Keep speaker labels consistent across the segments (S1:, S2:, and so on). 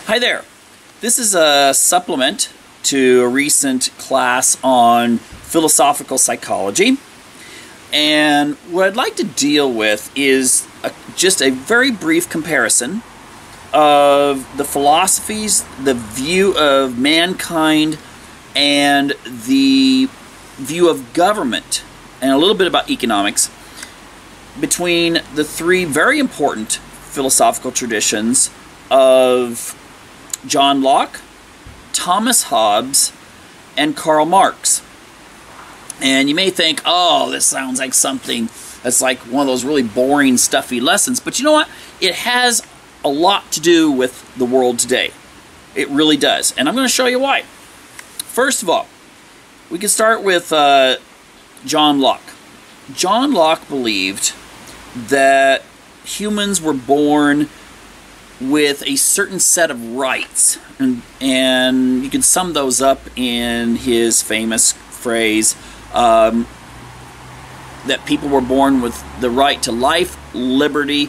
S1: Hi there. This is a supplement to a recent class on philosophical psychology. And what I'd like to deal with is just a very brief comparison of the philosophies, the view of mankind, and the view of government, and a little bit about economics, between the three very important philosophical traditions of John Locke, Thomas Hobbes, and Karl Marx. And you may think, oh, this sounds like something that's like one of those really boring, stuffy lessons. But you know what? It has a lot to do with the world today. It really does. And I'm going to show you why. First of all, we can start with John Locke. John Locke believed that humans were born with a certain set of rights, and you can sum those up in his famous phrase that people were born with the right to life, liberty,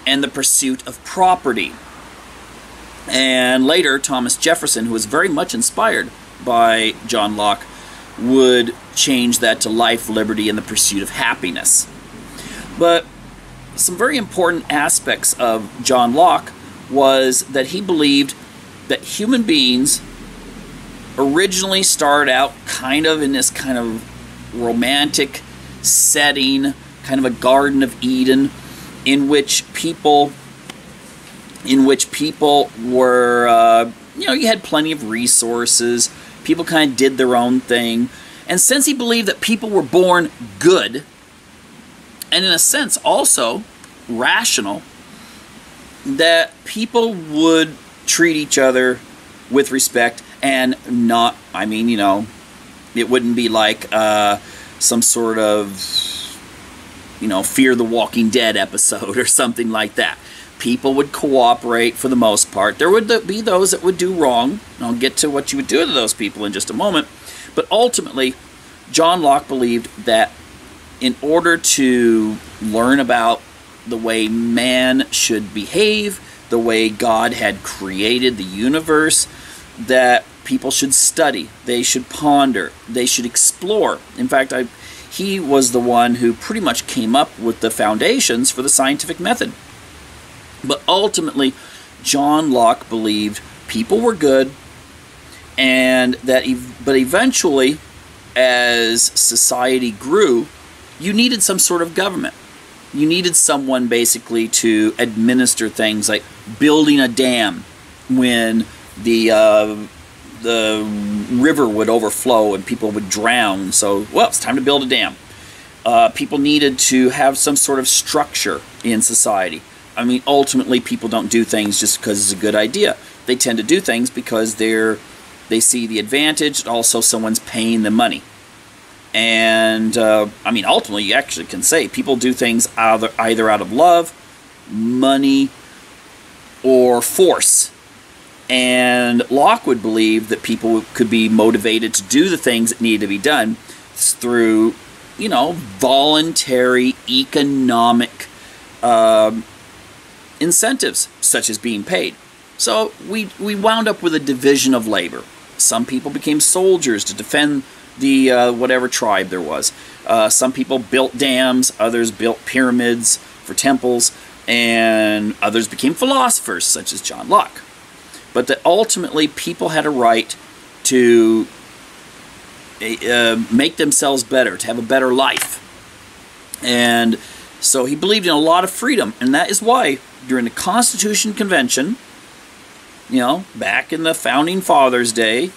S1: and the pursuit of property. And later, Thomas Jefferson, who was very much inspired by John Locke, would change that to life, liberty, and the pursuit of happiness. But some very important aspects of John Locke was that he believed that human beings originally started out kind of in this kind of romantic setting, kind of a Garden of Eden, in which people were, you had plenty of resources, people kind of did their own thing, and since he believed that people were born good, and in a sense also rational, that people would treat each other with respect and not, it wouldn't be like some sort of, Fear the Walking Dead episode or something like that. People would cooperate for the most part. There would be those that would do wrong, and I'll get to what you would do to those people in just a moment. But ultimately, John Locke believed that in order to learn about the way man should behave, the way God had created the universe, that people should study, they should ponder, they should explore. In fact, he was the one who pretty much came up with the foundations for the scientific method. But ultimately, John Locke believed people were good, and that but eventually, as society grew, you needed some sort of government. You needed someone basically to administer things like building a dam when the river would overflow and people would drown. So, well, it's time to build a dam. People needed to have some sort of structure in society. Ultimately, people don't do things just because it's a good idea. They tend to do things because they see the advantage. Also, someone's paying them money. And, ultimately, you actually can say people do things either out of love, money, or force. And Locke would believe that people could be motivated to do the things that need to be done through, voluntary economic incentives, such as being paid. So we wound up with a division of labor. Some people became soldiers to defend the whatever tribe there was. Some people built dams, others built pyramids for temples, and others became philosophers, such as John Locke. But that ultimately people had a right to make themselves better, to have a better life. And so he believed in a lot of freedom, and that is why during the Constitution Convention, back in the Founding Fathers' day,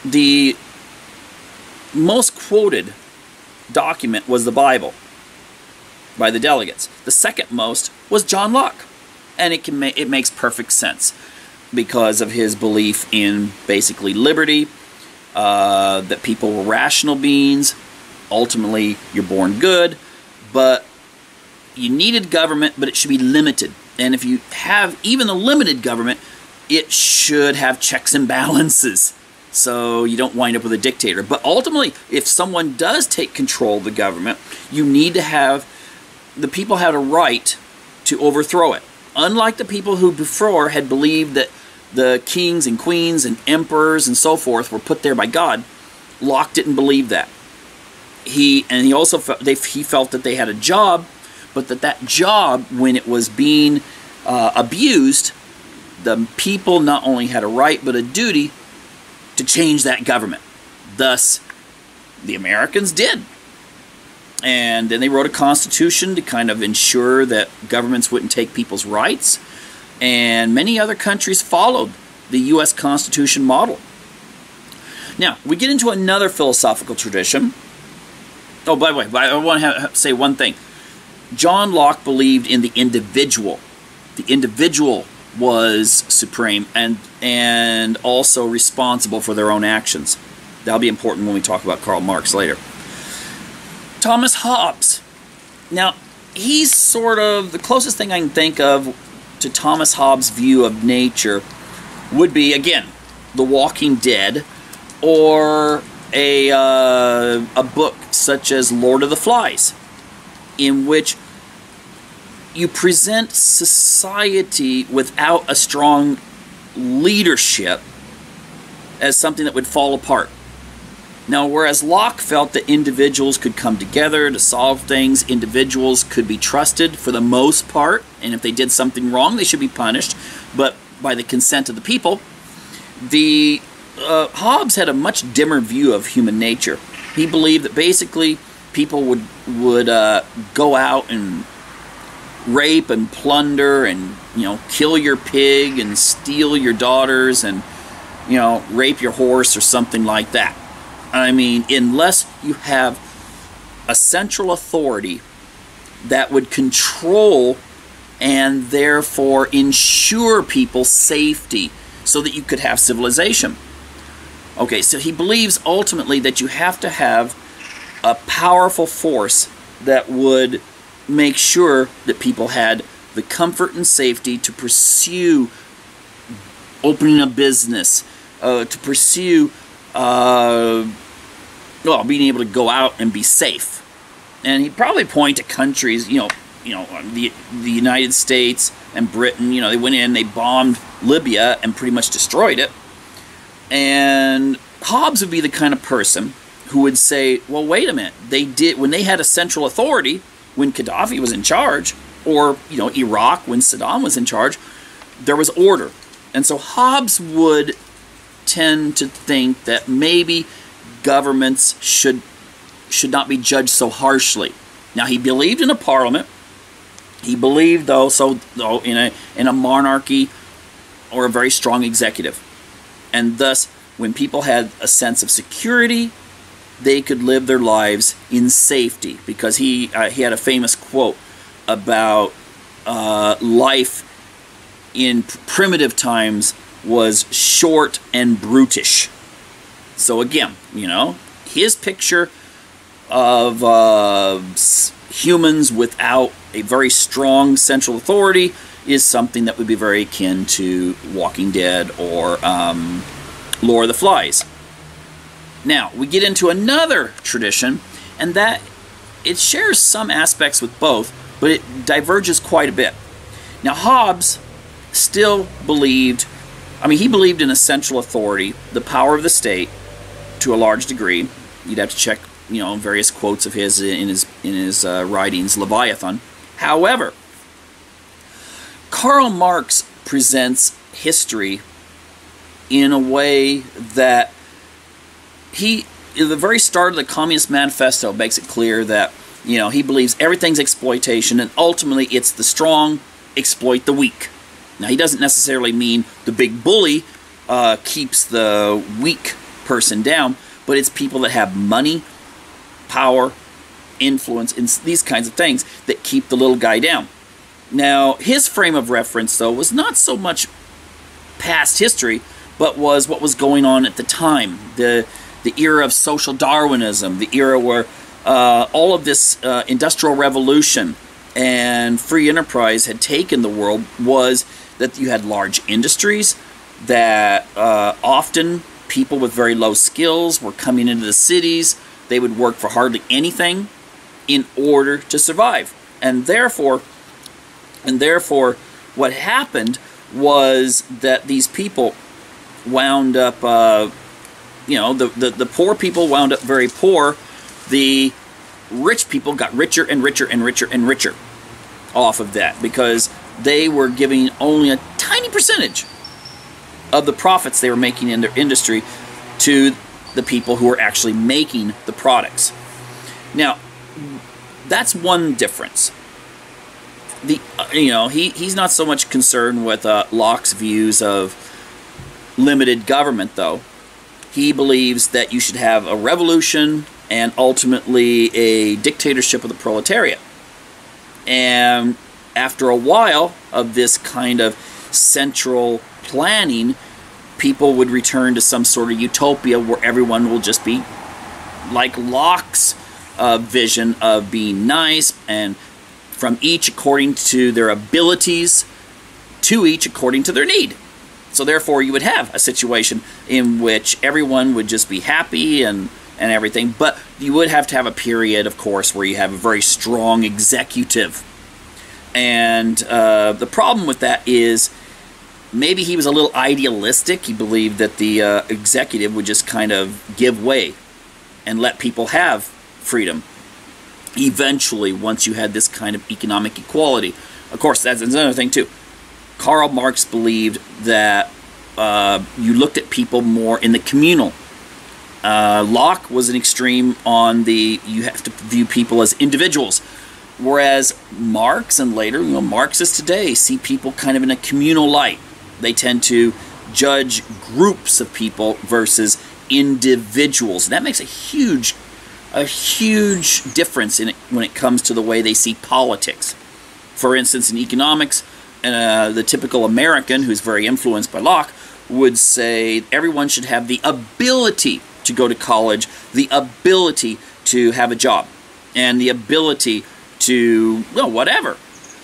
S1: the most quoted document was the Bible by the delegates. The second most was John Locke, and it makes perfect sense because of his belief in basically liberty, that people were rational beings. Ultimately, you're born good, but you needed government, but it should be limited. And if you have even a limited government, it should have checks and balances, so you don't wind up with a dictator. But ultimately, if someone does take control of the government, you need to have, the people have a right to overthrow it. unlike the people who before had believed that the kings and queens and emperors and so forth were put there by God, Locke didn't believe that. He also he felt that they had a job, but that job, when it was being abused, the people not only had a right but a duty to change that government. Thus, the Americans did. And then they wrote a constitution to kind of ensure that governments wouldn't take people's rights. And many other countries followed the U.S. Constitution model. Now, we get into another philosophical tradition. Oh, by the way, I want to say one thing. John Locke believed in the individual. The individual was supreme and also responsible for their own actions. That'll be important when we talk about Karl Marx later. Thomas Hobbes. Now, he's sort of the closest thing I can think of to Thomas Hobbes' view of nature would be, again, The Walking Dead, or a book such as Lord of the Flies, in which you present society without a strong leadership as something that would fall apart. Now, whereas Locke felt that individuals could come together to solve things, individuals could be trusted for the most part, and if they did something wrong, they should be punished, but by the consent of the people, Hobbes had a much dimmer view of human nature. He believed that basically people would go out and rape and plunder and, kill your pig and steal your daughters and, rape your horse or something like that. I mean, unless you have a central authority that would control and therefore ensure people's safety so that you could have civilization. Okay, so he believes ultimately that you have to have a powerful force that would make sure that people had the comfort and safety to pursue opening a business, to pursue being able to go out and be safe. And he'd probably point to countries, the United States and Britain. They went in, they bombed Libya and pretty much destroyed it. And Hobbes would be the kind of person who would say, well, wait a minute, when they had a central authority, when Gaddafi was in charge, or, Iraq when Saddam was in charge, there was order. And so Hobbes would tend to think that maybe governments should not be judged so harshly. Now, he believed in a parliament. He believed, though, in a monarchy or a very strong executive. And thus, when people had a sense of security, they could live their lives in safety. Because he had a famous quote about life in primitive times was short and brutish. So again, his picture of humans without a very strong central authority is something that would be very akin to Walking Dead or Lord of the Flies. Now, we get into another tradition, and that it shares some aspects with both, but it diverges quite a bit. Now, Hobbes still believed, he believed in a central authority, the power of the state, to a large degree. You'd have to check, various quotes of his in his writings, Leviathan. However, Karl Marx presents history in a way that at the very start of the Communist Manifesto makes it clear that, he believes everything's exploitation, and ultimately it's the strong exploit the weak. Now, he doesn't necessarily mean the big bully keeps the weak person down, but it's people that have money, power, influence, and these kinds of things that keep the little guy down. Now, his frame of reference, though, was not so much past history, but was what was going on at the time. The era of social Darwinism, the era where all of this industrial revolution and free enterprise had taken the world, was that you had large industries, that often people with very low skills were coming into the cities. They would work for hardly anything in order to survive. And therefore, what happened was that these people wound up, the poor people wound up very poor. The rich people got richer and richer and richer and richer off of that, because they were giving only a tiny percentage of the profits they were making in their industry to the people who were actually making the products. Now, that's one difference. He's not so much concerned with Locke's views of limited government, though. He believes that you should have a revolution and ultimately a dictatorship of the proletariat. And after a while of this kind of central planning, people would return to some sort of utopia where everyone will just be like Locke's vision of being nice, and from each according to their abilities, to each according to their need. So therefore you would have a situation in which everyone would just be happy and everything, but you would have to have a period, of course, where you have a very strong executive. And the problem with that is maybe he was a little idealistic. He believed that the executive would just kind of give way and let people have freedom eventually, once you had this kind of economic equality. Of course, that's another thing too. Karl Marx believed that you looked at people more in the communal. Locke was an extreme on the you have to view people as individuals, whereas Marx and later Marxists today see people kind of in a communal light. They tend to judge groups of people versus individuals. And that makes a huge difference in it when it comes to the way they see politics. For instance, in economics, the typical American who's very influenced by Locke would say everyone should have the ability to go to college, the ability to have a job, and the ability to, well, whatever.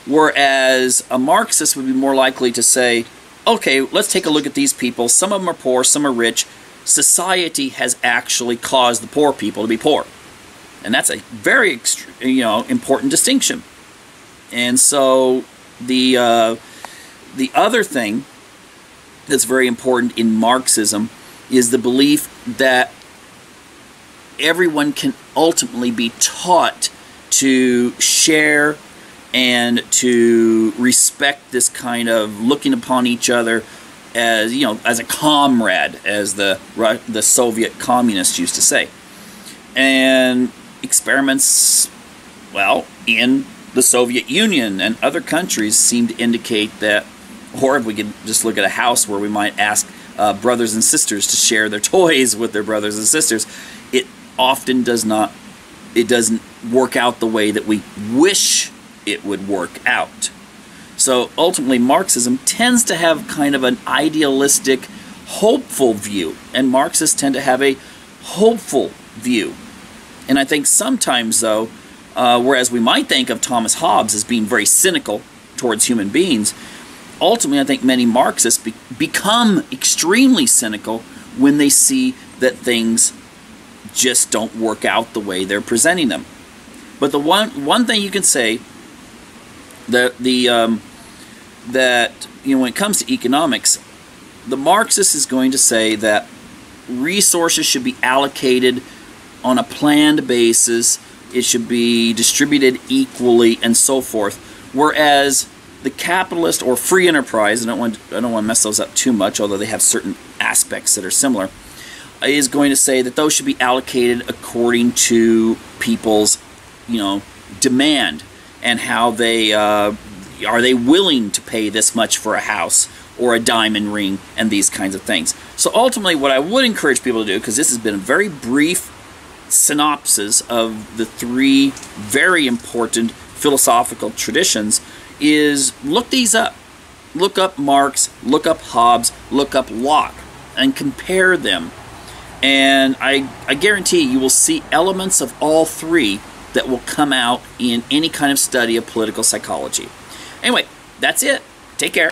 S1: Whereas a Marxist would be more likely to say, okay, let's take a look at these people. Some of them are poor, some are rich. Society has actually caused the poor people to be poor. And that's a very important distinction. And so the other thing that's very important in Marxism is the belief that everyone can ultimately be taught to share and to respect this kind of looking upon each other as, as a comrade, as the Soviet communists used to say. And experiments, well, in the Soviet Union and other countries seem to indicate that, or if we could just look at a house where we might ask brothers and sisters to share their toys with their brothers and sisters, it often doesn't work out the way that we wish it would work out. So ultimately Marxism tends to have kind of an idealistic, hopeful view, and Marxists tend to have a hopeful view. And I think sometimes, though, whereas we might think of Thomas Hobbes as being very cynical towards human beings, ultimately I think many Marxists become extremely cynical when they see that things just don't work out the way they're presenting them. But the one thing you can say that when it comes to economics, the Marxist is going to say that resources should be allocated on a planned basis. It should be distributed equally and so forth. Whereas the capitalist or free enterprise, I don't want to mess those up too much, although they have certain aspects that are similar, is going to say that those should be allocated according to people's, demand, and how they are they willing to pay this much for a house or a diamond ring and these kinds of things. So ultimately what I would encourage people to do, because this has been a very brief synopsis of the three very important philosophical traditions, is look these up. Look up Marx, look up Hobbes, look up Locke, and compare them. And I guarantee you will see elements of all three that will come out in any kind of study of political psychology. Anyway, that's it. Take care.